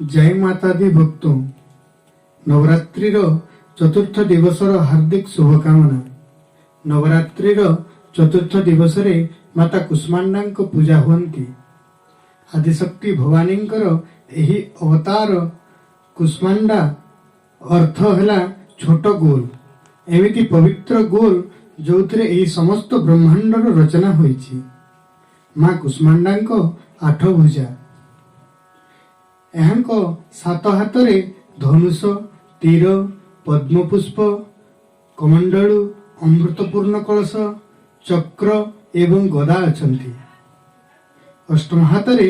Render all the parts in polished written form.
जय माता दी भक्तों नवरात्रि चतुर्थ दिवस हार्दिक शुभकामना। नवरात्रि चतुर्थ दिवस रे माता कुष्मांडा पूजा हुंती। आदिशक्ति भवानी एही अवतार कुष्मांडा अर्थ है छोट गोल। एमिति पवित्र गोल जो समस्त ब्रह्मांडर रचना होईछि। माँ कुष्मांडा आठ भुजा एहांको सात हाथ रे धनुष तीर पद्मपुष्प कमंडलु अमृतपूर्ण कलश चक्र एवं गदा अछंती। अष्टम हाथ रे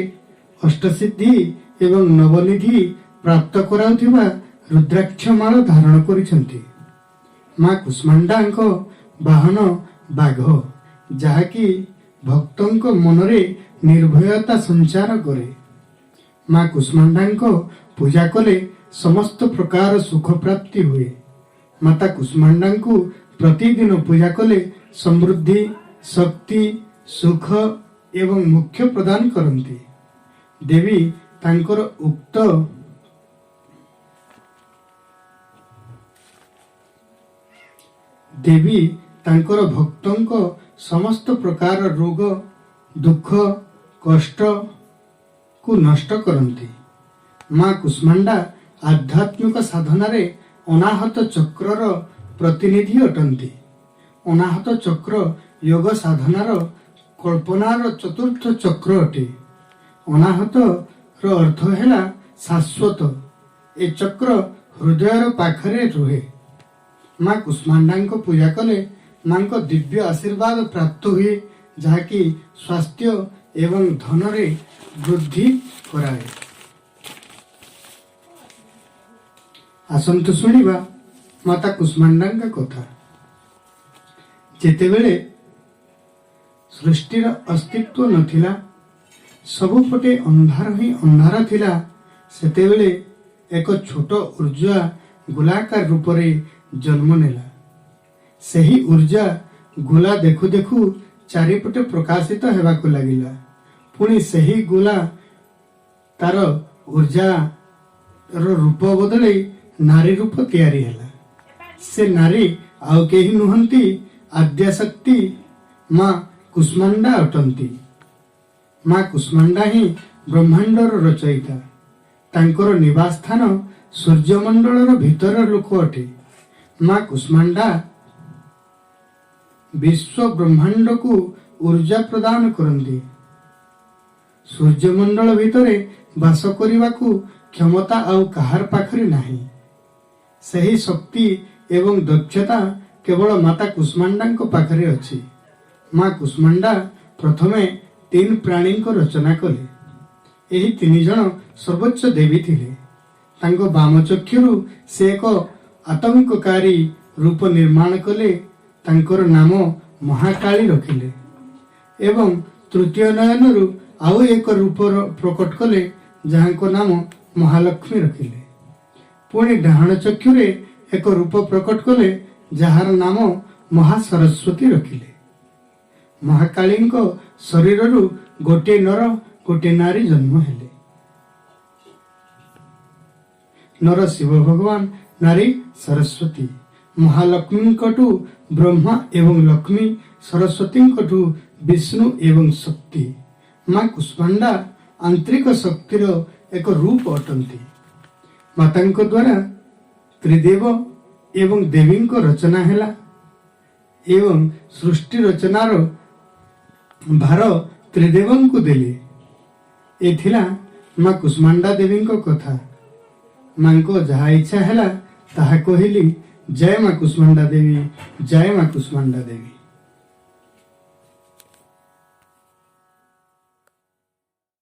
अष्टसिद्धि एवं नवनिधि प्राप्त कराउथिबा रुद्राक्ष माल धारण करिसंती। माँ कुष्मांडांको वाहन बाघ जहाँकि भक्तों मनरे निर्भयता संचार करे। माँ कुष्मांडा पूजा कले समस्त प्रकार सुख प्राप्ति हुए। माता कुष्मांडा को प्रतिदिन पूजा कले समृद्धि शक्ति सुख एवं मोक्ष प्रदान करती। देवी तांकर उक्त देवी तांकर भक्तों को समस्त प्रकार रोग दुख कष्ट को नष्ट करती। माँ कुष्मांडा आध्यात्मिक साधना रे अनाहत चक्रर प्रतिनिधि अटंती। अनाहत चक्र योग साधनार कल्पनार चतुर्थ चक्र अटे। अनाहत रो अर्थ है शाश्वत। ए चक्र हृदयर पाखरे रुहे। माँ कुष्मांडा को पूजा कले माँ को दिव्य आशीर्वाद प्राप्त हुए जहाँकि स्वास्थ्य एवं धन रे वृद्धि कराए। आसंतु सुनिबा माता कुष्मांडा कथा। जेतेबेले सृष्टिर अस्तित्व नथिला सबुपटे अंधार ही अंधार थिला सेतेबेले एक छोट ऊर्जा गोलाकार रूप रे जन्म नेला। सही ऊर्जा गोला देखु देखु चारिपटे प्रकाशित हेबाकु लागिला। पुणी सही गोला तार ऊर्जा रो रूप बदले नारी रूप तैयारी हैला। से नारी आउ केही नुहंती आद्याशक्ति माँ कुष्मांडा अटंती। माँ कुष्मांडा ही ब्रह्मांडर रचयिता। तांकर निवास स्थान सूर्यमंडलर भीतर लोक अटे। माँ कुष्मांडा विश्व ब्रह्मांड को ऊर्जा प्रदान करती। सूर्यमंडल भितरे बास करने क्षमता आउ कहार पाखरे नाही। सही शक्ति एवं दक्षता केवल माता कुष्मांडा पाखरे अछि। माँ कुष्मांडा प्रथमे 3 प्राणी को रचना कले। एही 3 जन सर्वोच्च देवी थिले। तांको बाम चक्षुरु से एक आतंककारी रूप निर्माण कले। तांकर नाम महाकाली रखिले एवं तृतीय नयनरु आउ एक रूप प्रकट कले जहाँ को नाम महालक्ष्मी रखिले। पुणी डाहाण चक्षुरे एक रूप प्रकट कले जार नाम महासरस्वती रखिले। महाकाली शरीर गोटे नर गोटे नारी जन्म हेले। नर शिव भगवान नारी सरस्वती। महालक्ष्मी कटु ब्रह्मा एवं लक्ष्मी सरस्वती कटु विष्णु एवं शक्ति। माँ कुष्मांडा आंतरिक शक्तिर एक रूप अटंती। माता द्वारा त्रिदेव एवं देवी रचना हैला एवं सृष्टि रचनार भार त्रिदेव को देले। एथिला माँ कुष्मांडा देवी कथा। माँ को जहाँ इच्छा हैला ताहा कहली जय माँ कुष्मांडा देवी जय माँ कुष्मांडा देवी।